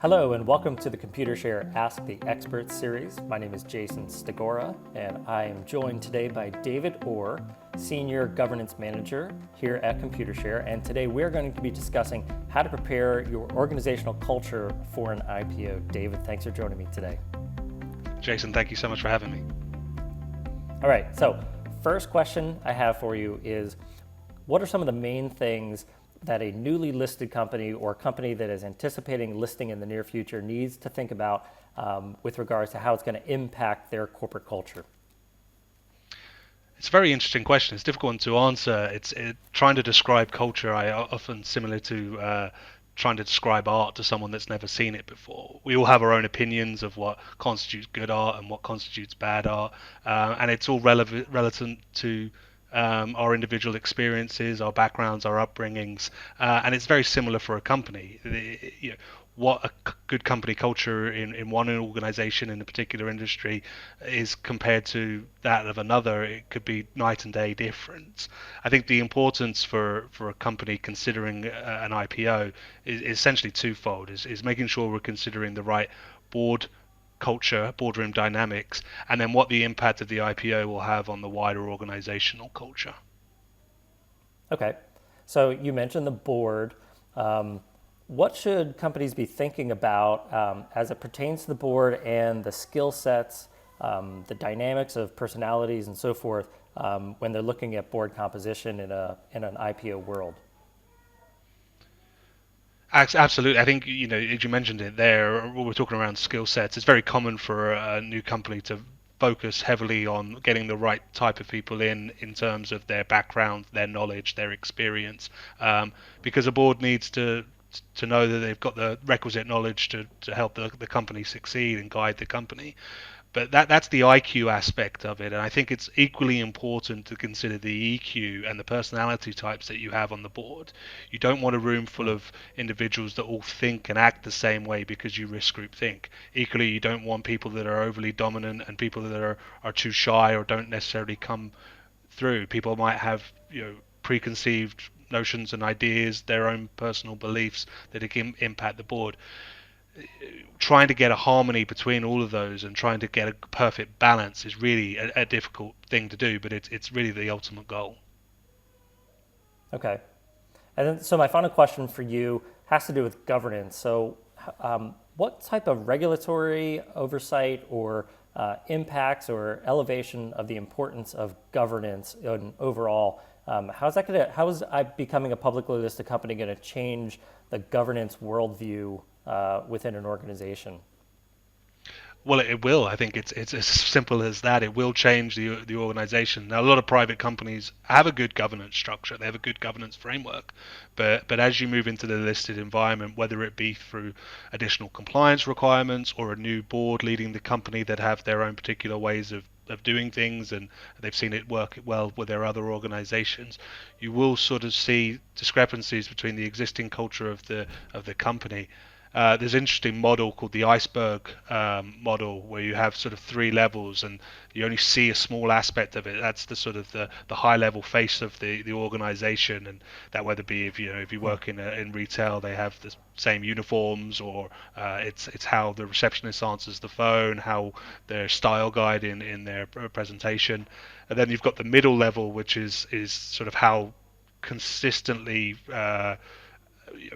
Hello and welcome to the ComputerShare Ask the Experts series. My name is Jason Stegora and I am joined today by David Orr, Senior Governance Manager here at ComputerShare. And today we're going to be discussing how to prepare your organizational culture for an IPO. David, thanks for joining me today. Jason, thank you so much for having me. All right, so first question I have for you is, what are some of the main things that a newly listed company or a company that is anticipating listing in the near future needs to think about with regards to how it's going to impact their corporate culture? It's a very interesting question. It's a difficult one to answer. Trying to describe culture, I often similar to trying to describe art to someone that's never seen it before. We all have our own opinions of what constitutes good art and what constitutes bad art, and it's all relative to our individual experiences, our backgrounds, our upbringings, and it's very similar for a company. What a good company culture in one organization in a particular industry is compared to that of another, it could be night and day difference. I think the importance for a company considering an IPO is essentially twofold, is making sure we're considering the right board culture, boardroom dynamics, and then what the impact of the IPO will have on the wider organizational culture. Okay, so you mentioned the board. What should companies be thinking about as it pertains to the board and the skill sets, the dynamics of personalities and so forth when they're looking at board composition in an IPO world? Absolutely. I think, as you mentioned it there, we're talking around skill sets. It's very common for a new company to focus heavily on getting the right type of people in terms of their background, their knowledge, their experience, because a board needs to know that they've got the requisite knowledge to help the company succeed and guide the company. But that's the IQ aspect of it, and I think it's equally important to consider the EQ and the personality types that you have on the board. You don't want a room full of individuals that all think and act the same way because you risk group think. Equally, you don't want people that are overly dominant and people that are too shy or don't necessarily come through. People might have preconceived notions and ideas, their own personal beliefs that it can impact the board. Trying to get a harmony between all of those and trying to get a perfect balance is really a difficult thing to do, but it's really the ultimate goal. Okay. And then, so my final question for you has to do with governance. So what type of regulatory oversight or impacts or elevation of the importance of governance in overall, how is becoming a publicly listed company going to change the governance worldview within an organization? Well, it will. I think it's as simple as that. It will change the organization. Now, a lot of private companies have a good governance structure. They have a good governance framework. But as you move into the listed environment, whether it be through additional compliance requirements or a new board leading the company that have their own particular ways of doing things and they've seen it work well with their other organizations, you will sort of see discrepancies between the existing culture of the company. There's an interesting model called the iceberg model where you have sort of three levels and you only see a small aspect of it. That's the sort of the high level face of the organization, and that whether be if you work in retail, they have the same uniforms, or it's how the receptionist answers the phone, how their style guide in their presentation, and then you've got the middle level, which is sort of how consistently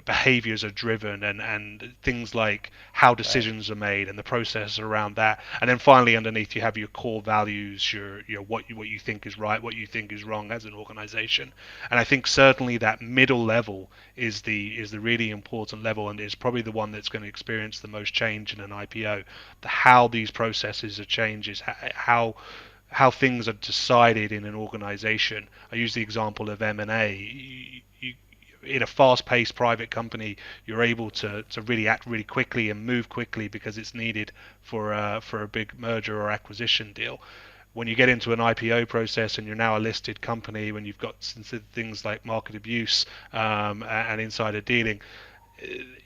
behaviors are driven and things like how decisions are made and the process around that, and then finally underneath you have your core values, your what you think is right, what you think is wrong as an organization. And I think certainly that middle level is the really important level, and is probably the one that's going to experience the most change in an IPO. How these processes are changed is how things are decided in an organization. I use the example of M&A. In a fast-paced private company, you're able to really act really quickly and move quickly because it's needed for a big merger or acquisition deal. When you get into an IPO process and you're now a listed company, when you've got things like market abuse and insider dealing,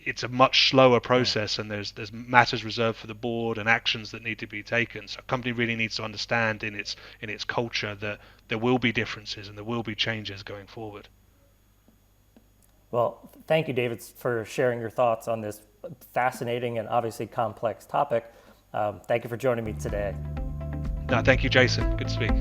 it's a much slower process, and there's matters reserved for the board and actions that need to be taken. So a company really needs to understand in its culture that there will be differences and there will be changes going forward. Well, thank you, David, for sharing your thoughts on this fascinating and obviously complex topic. Thank you for joining me today. No, thank you, Jason. Good to speak.